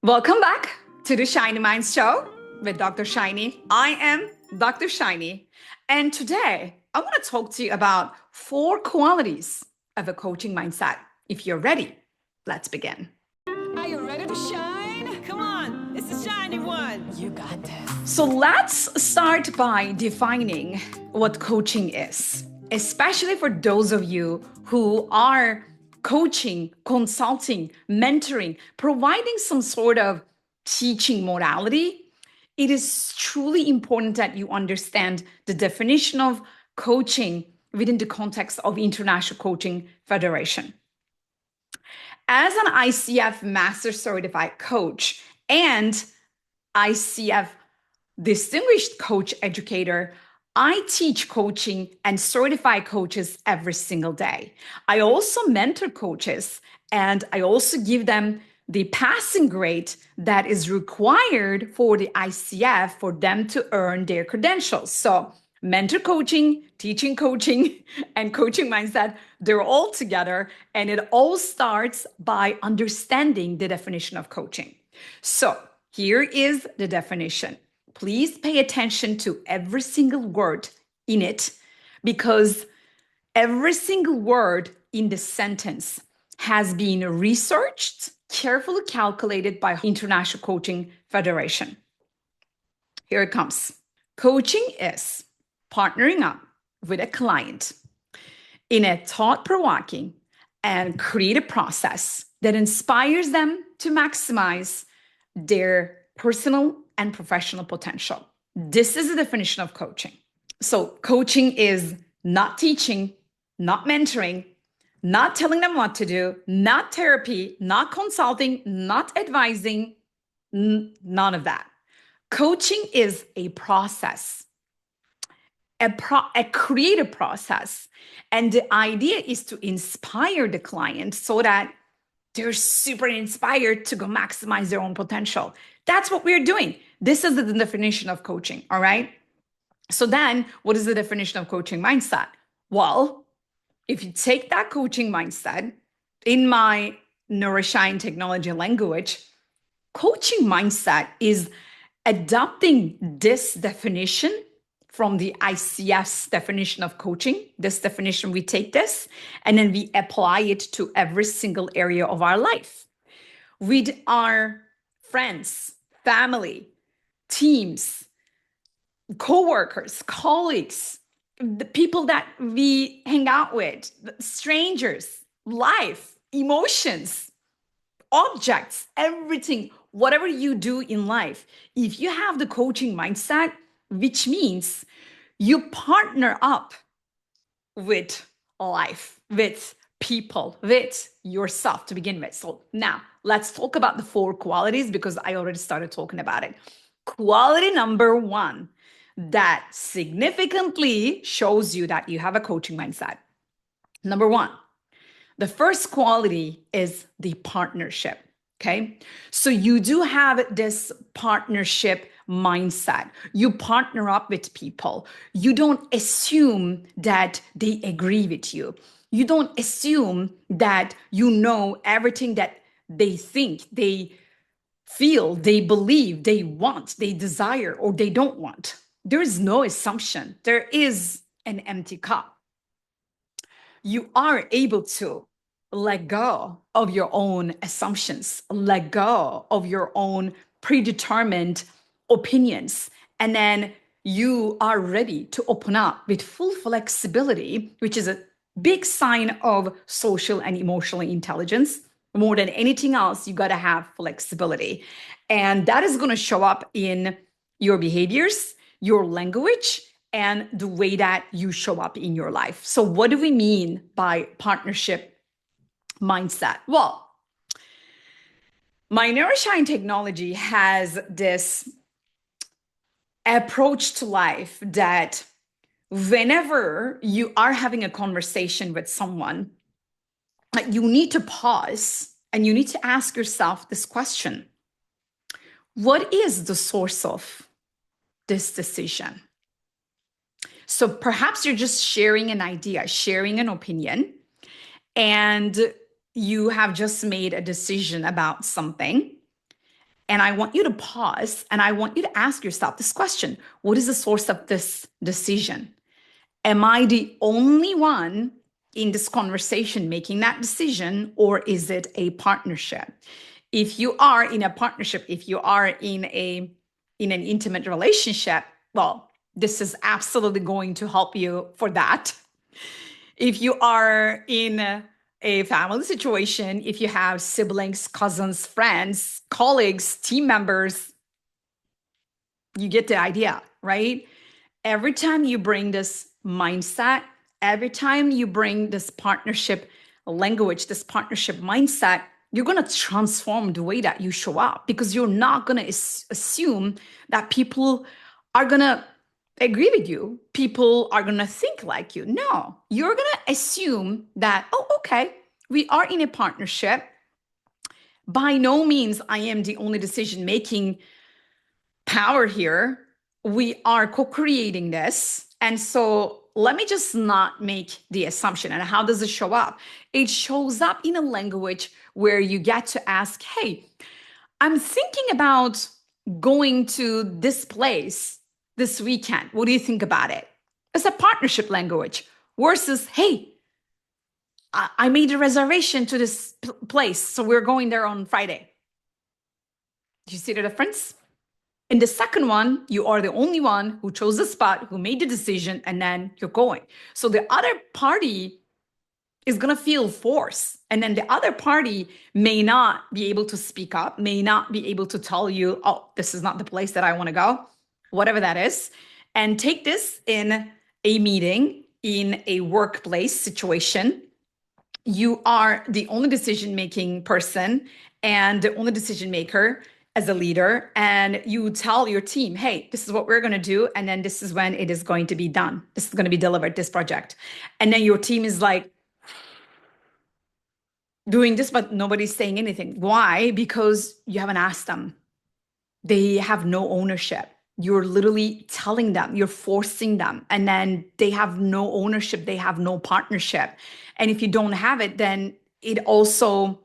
Welcome back to the Shiny Minds Show with Dr. Shiny. I am Dr. Shiny, and today I want to talk to you about 4 qualities of a coaching mindset. If you're ready, let's begin. Are you ready to shine? Come on, it's the shiny one. You got this. So let's start by defining what coaching is, especially for those of you who are coaching, consulting, mentoring, providing some sort of teaching modality. It is truly important that you understand the definition of coaching within the context of International Coaching Federation. As an ICF Master Certified Coach and ICF Distinguished Coach Educator, I teach coaching and certify coaches every single day. I also mentor coaches and I also give them the passing grade that is required for the ICF for them to earn their credentials. So mentor coaching, teaching coaching, and coaching mindset, they're all together. And it all starts by understanding the definition of coaching. So here is the definition. Please pay attention to every single word in it because every single word in the sentence has been researched, carefully calculated by International Coaching Federation. Here it comes. Coaching is partnering up with a client in a thought-provoking and creative process that inspires them to maximize their personal and professional potential. This is the definition of coaching. So coaching is not teaching, not mentoring, not telling them what to do, not therapy, not consulting, not advising, none of that. Coaching is a process, a creative process. And the idea is to inspire the client so that they're super inspired to go maximize their own potential. That's what we're doing. This is the definition of coaching, all right? So then, what is the definition of coaching mindset? Well, if you take that coaching mindset in my neuro-shine technology language, coaching mindset is adopting this definition from the ICF's definition of coaching. This definition, we take this and then we apply it to every single area of our life with our friends, family, teams, co-workers, colleagues, the people that we hang out with, strangers, life, emotions, objects, everything, whatever you do in life. If you have the coaching mindset, which means you partner up with life, with people, with yourself to begin with. So now let's talk about the 4 qualities because I already started talking about it. Quality number 1 that significantly shows you that you have a coaching mindset. Number 1, the first quality is the partnership. Okay. So you do have this partnership mindset. You partner up with people. You don't assume that they agree with you. You don't assume that you know everything that they think, they feel, they believe, they want, they desire, or they don't want. There is no assumption. There is an empty cup. You are able to let go of your own assumptions, let go of your own predetermined opinions, and then you are ready to open up with full flexibility, which is a big sign of social and emotional intelligence. More than anything else, you got to have flexibility. And that is going to show up in your behaviors, your language, and the way that you show up in your life. So what do we mean by partnership mindset? Well, my neuro-shine technology has this approach to life that whenever you are having a conversation with someone, you need to pause and you need to ask yourself this question. What is the source of this decision? So perhaps you're just sharing an idea, sharing an opinion, and you have just made a decision about something. And I want you to pause and I want you to ask yourself this question: what is the source of this decision? Am I the only one in this conversation making that decision, or is it a partnership? If you are in a partnership, if you are in an intimate relationship, well, this is absolutely going to help you for that. If you are in a family situation, if you have siblings, cousins, friends, colleagues, team members, you get the idea, right? Every time you bring this mindset, every time you bring this partnership language, this partnership mindset, you're going to transform the way that you show up, because you're not going to assume that people are going to agree with you. People are going to think like you. No, you're going to assume that, oh, okay, we are in a partnership. By no means I am the only decision making power here. We are co-creating this. And so let me just not make the assumption. And how does it show up? It shows up in a language where you get to ask, hey, I'm thinking about going to this place this weekend. What do you think about it? It's a partnership language versus, hey, I made a reservation to this place, so we're going there on Friday. Do you see the difference? In the second one, you are the only one who chose the spot, who made the decision, and then you're going. So the other party is going to feel force. And then the other party may not be able to speak up, may not be able to tell you, oh, this is not the place that I want to go, whatever that is. And take this in a meeting, in a workplace situation. You are the only decision-making person and the only decision maker as a leader, and you tell your team, hey, this is what we're going to do, and then this is when it is going to be done. This is going to be delivered, this project. And then your team is like doing this, but nobody's saying anything. Why? Because you haven't asked them. They have no ownership. You're literally telling them, you're forcing them, and then they have no ownership, they have no partnership. And if you don't have it, then it also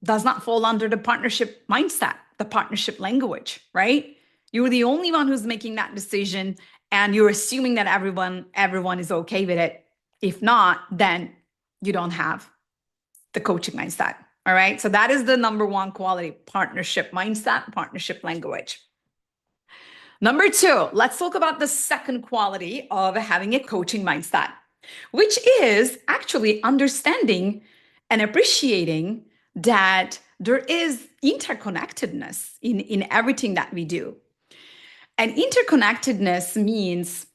does not fall under the partnership mindset, the partnership language, right? You're the only one who's making that decision, and you're assuming that everyone is okay with it. If not, then you don't have the coaching mindset. All right. So that is the number one quality: partnership mindset, partnership language. Number two, let's talk about the second quality of having a coaching mindset, which is actually understanding and appreciating that there is interconnectedness in everything that we do. And interconnectedness means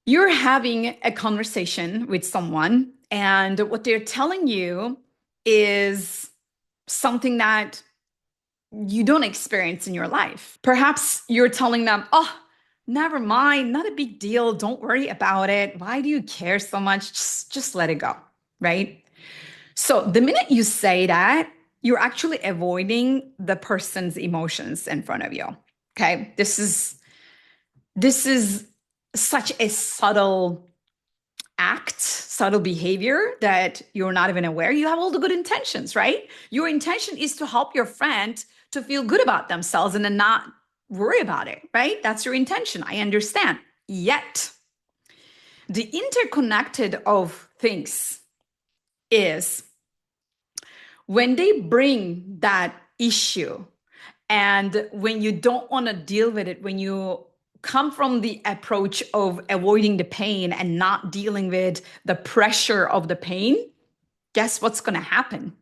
you're having a conversation with someone, and what they're telling you is something that you don't experience in your life. Perhaps you're telling them, oh, never mind, not a big deal. Don't worry about it. Why do you care so much? Just let it go, right? So the minute you say that, you're actually avoiding the person's emotions in front of you. Okay. This is such a subtle act, subtle behavior that you're not even aware. You have all the good intentions, right? Your intention is to help your friend to feel good about themselves and then not worry about it, right? That's your intention. I understand. Yet, the interconnected of things is when they bring that issue and when you don't want to deal with it, when you come from the approach of avoiding the pain and not dealing with the pressure of the pain, guess what's going to happen?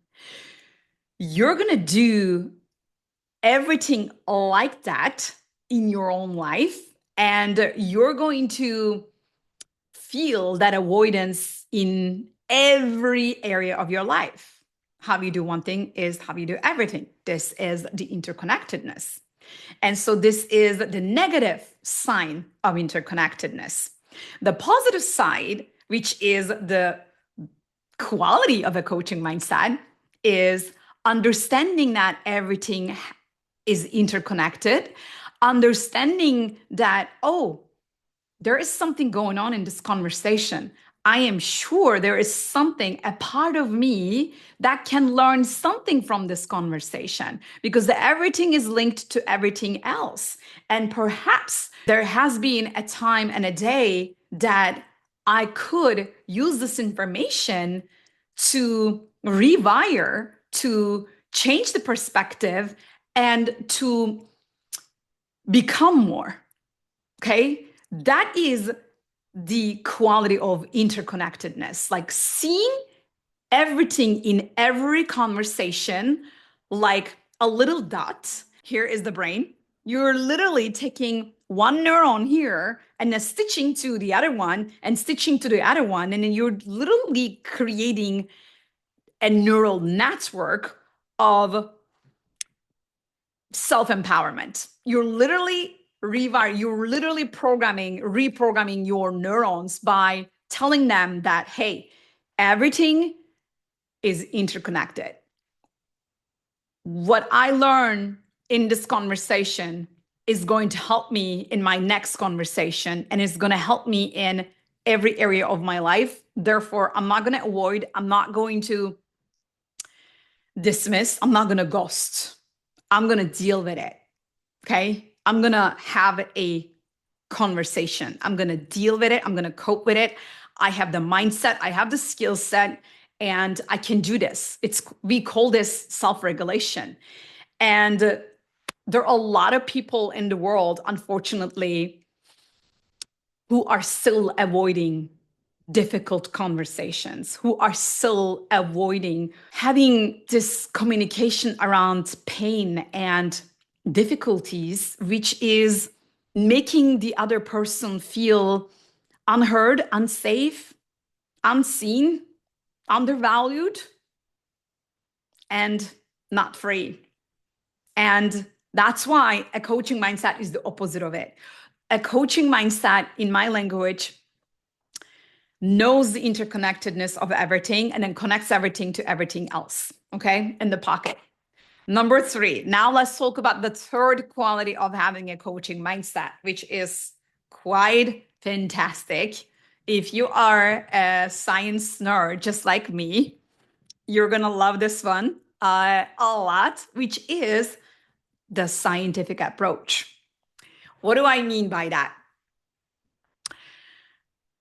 You're going to do everything like that in your own life, and you're going to feel that avoidance in every area of your life. How you do one thing is how you do everything. This is the interconnectedness. And so this is the negative sign of interconnectedness. The positive side, which is the quality of a coaching mindset, is understanding that everything is interconnected, understanding that, oh, there is something going on in this conversation. I am sure there is something, a part of me that can learn something from this conversation because everything is linked to everything else. And perhaps there has been a time and a day that I could use this information to rewire, to change the perspective, and to become more. Okay? That is the quality of interconnectedness, like seeing everything in every conversation like a little dot. Here is the brain. You're literally taking one neuron here and then stitching to the other one and stitching to the other one. And then you're literally creating a neural network of self-empowerment. You're literally reprogramming your neurons by telling them that, hey, everything is interconnected. What I learn in this conversation is going to help me in my next conversation, and it's going to help me in every area of my life. Therefore, I'm not going to avoid, I'm not going to dismiss, I'm not going to ghost. I'm going to deal with it. Okay. I'm going to have a conversation. I'm going to deal with it. I'm going to cope with it. I have the mindset, I have the skill set, and I can do this. We call this self-regulation. And there are a lot of people in the world, unfortunately, who are still avoiding difficult conversations, who are still avoiding having this communication around pain and difficulties, which is making the other person feel unheard, unsafe, unseen, undervalued, and not free. And that's why a coaching mindset is the opposite of it. A coaching mindset, in my language, knows the interconnectedness of everything and then connects everything to everything else, okay, in the pocket. Number 3, now let's talk about the third quality of having a coaching mindset, which is quite fantastic. If you are a science nerd just like me, you're gonna love this one a lot, which is the scientific approach. What do I mean by that?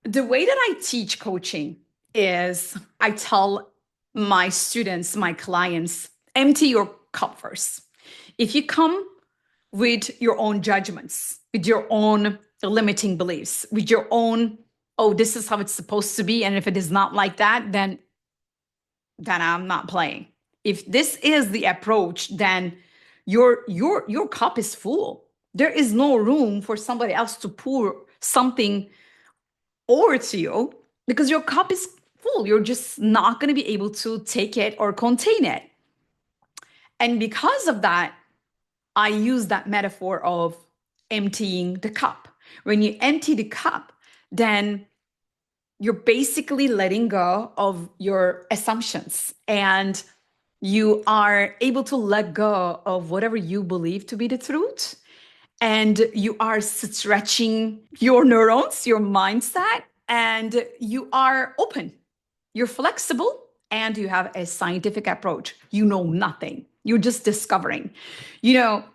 The way that I teach coaching is I tell my students, my clients, empty your cup first. If you come with your own judgments, with your own limiting beliefs, with your own, oh, this is how it's supposed to be, and if it is not like that, then I'm not playing. If this is the approach, then your cup is full. There is no room for somebody else to pour something over to you because your cup is full. You're just not going to be able to take it or contain it. And because of that, I use that metaphor of emptying the cup. When you empty the cup, then you're basically letting go of your assumptions and you are able to let go of whatever you believe to be the truth. And you are stretching your neurons, your mindset, and you are open. You're flexible and you have a scientific approach. You know nothing. You're just discovering. You know,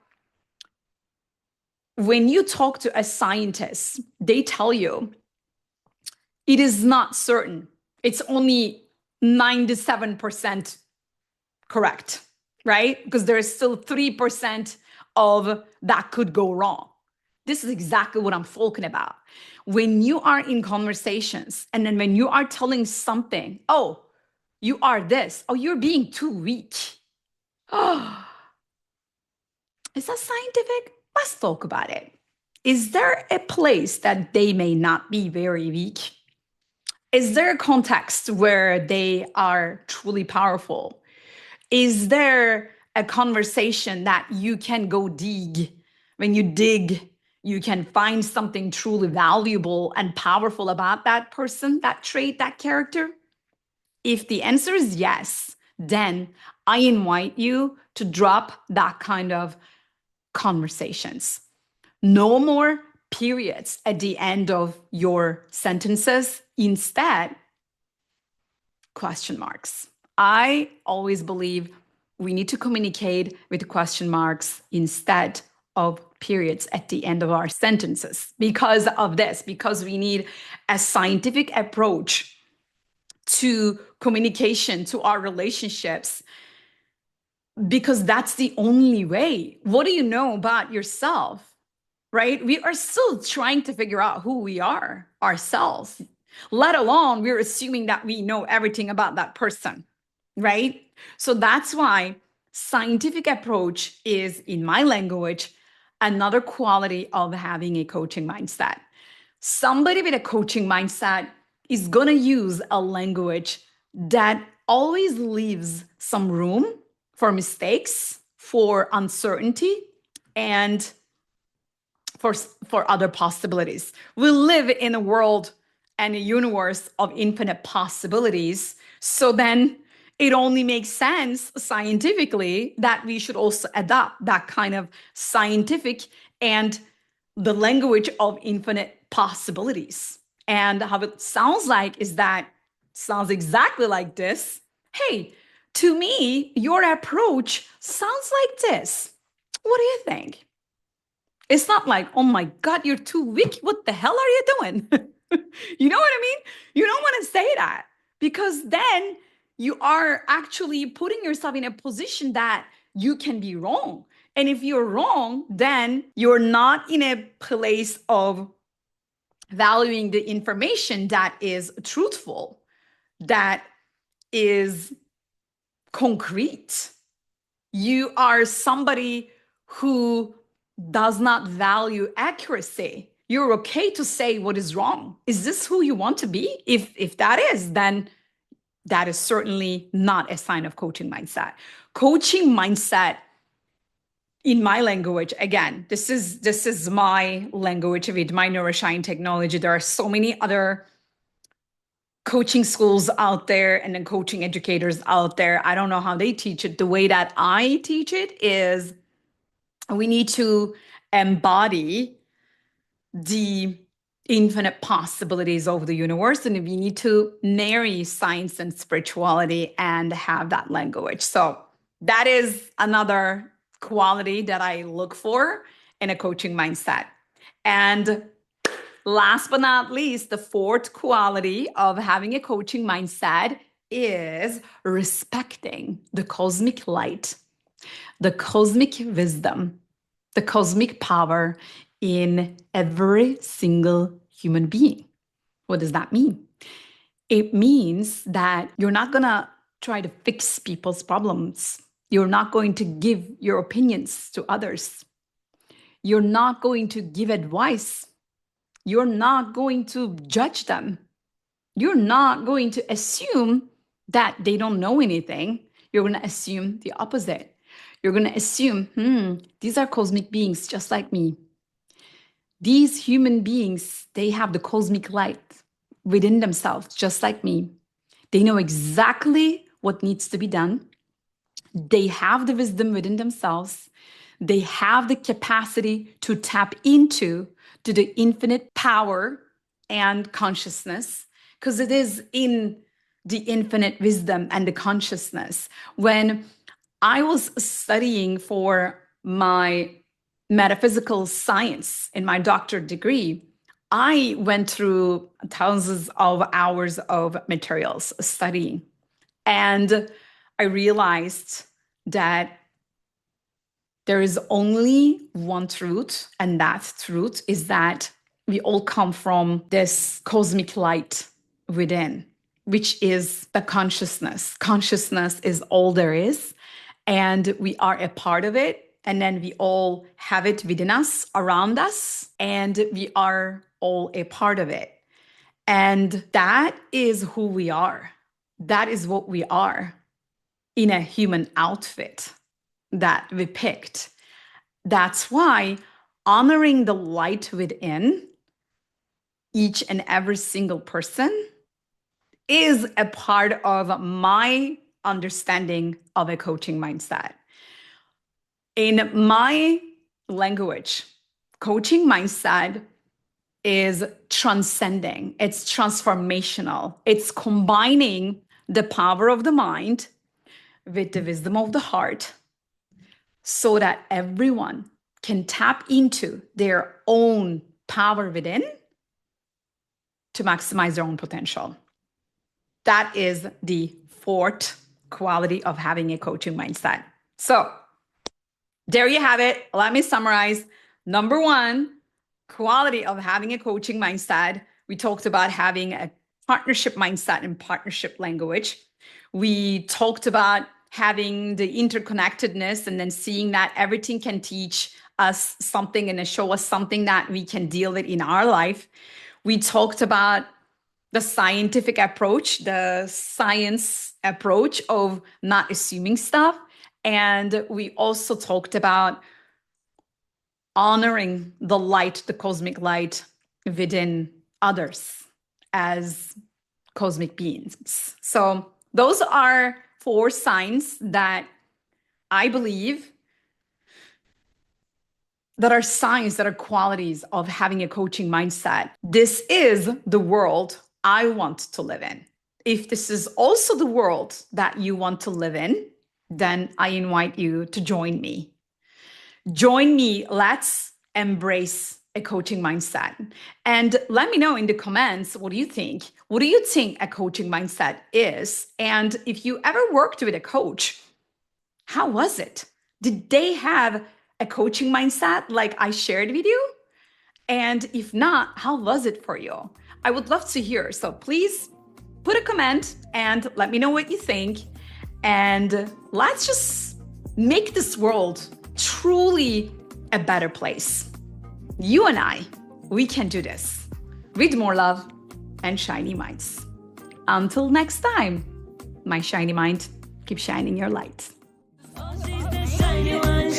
when you talk to a scientist, they tell you it is not certain. It's only 97% correct, right? Because there is still 3% of that could go wrong. This is exactly what I'm talking about. When you are in conversations and then when you are telling something, oh, you are this, oh, you're being too weak. Oh, is that scientific? Let's talk about it. Is there a place that they may not be very weak? Is there a context where they are truly powerful? Is there a conversation that you can go dig? When you dig, you can find something truly valuable and powerful about that person, that trait, that character? If the answer is yes, then I invite you to drop that kind of conversations. No more periods at the end of your sentences. instead question marks. I always believe we need to communicate with question marks instead of periods at the end of our sentences because of this, because we need a scientific approach to communication, to our relationships, because that's the only way. What do you know about yourself, right? We are still trying to figure out who we are ourselves, let alone we're assuming that we know everything about that person, right? So that's why scientific approach is, in my language, another quality of having a coaching mindset. Somebody with a coaching mindset is going to use a language that always leaves some room for mistakes, for uncertainty, and for other possibilities. We live in a world and a universe of infinite possibilities. So then it only makes sense scientifically that we should also adopt that kind of scientific and the language of infinite possibilities. And how it sounds like is that sounds exactly like this. Hey, to me, your approach sounds like this. What do you think? It's not like, oh my God, you're too weak. What the hell are you doing? You know what I mean? You don't want to say that because then you are actually putting yourself in a position that you can be wrong. And if you're wrong, then you're not in a place of valuing the information that is truthful, that is concrete. You are somebody who does not value accuracy. You're okay to say what is wrong. Is this who you want to be? If that is, then that is certainly not a sign of coaching mindset. Coaching mindset, in my language, again, this is my language with my neuro-shine technology. There are so many other coaching schools out there and then coaching educators out there. I don't know how they teach it. The way that I teach it is we need to embody the infinite possibilities of the universe, and we need to marry science and spirituality and have that language. So that is another quality that I look for in a coaching mindset. And last but not least, the fourth quality of having a coaching mindset is respecting the cosmic light, the cosmic wisdom, the cosmic power in every single human being. What does that mean? It means that you're not going to try to fix people's problems. You're not going to give your opinions to others. You're not going to give advice. You're not going to judge them. You're not going to assume that they don't know anything. You're going to assume the opposite. You're going to assume, these are cosmic beings just like me. These human beings, they have the cosmic light within themselves just like me. They know exactly what needs to be done. They have the wisdom within themselves. They have the capacity to tap into to the infinite power and consciousness, because it is in the infinite wisdom and the consciousness. When I was studying for my metaphysical science in my doctorate degree, I went through thousands of hours of materials studying. And I realized that there is only one truth, and that truth is that we all come from this cosmic light within, which is the consciousness. Consciousness is all there is, and we are a part of it. And then we all have it within us, around us, and we are all a part of it. And that is who we are. That is what we are in a human outfit that we picked. That's why honoring the light within each and every single person is a part of my understanding of a coaching mindset. In my language, coaching mindset is transcending, it's transformational, it's combining the power of the mind with the wisdom of the heart so that everyone can tap into their own power within to maximize their own potential. That is the fourth quality of having a coaching mindset. So there you have it. Let me summarize. Number one, quality of having a coaching mindset. We talked about having a partnership mindset and partnership language. We talked about having the interconnectedness and then seeing that everything can teach us something and show us something that we can deal with in our life. We talked about the scientific approach, the science approach of not assuming stuff. And we also talked about honoring the light, the cosmic light within others as cosmic beings. So those are 4 signs that I believe that are signs, that are qualities of having a coaching mindset. This is the world I want to live in. If this is also the world that you want to live in, then I invite you to join me. Join me. Let's embrace a coaching mindset. And let me know in the comments, what do you think? What do you think a coaching mindset is? And if you ever worked with a coach, how was it? Did they have a coaching mindset like I shared with you? And if not, how was it for you? I would love to hear. So please put a comment and let me know what you think. And let's just make this world truly a better place. You and I, we can do this with more love and shiny minds. Until next time, my shiny mind, keep shining your light. Oh, she's the shiny one.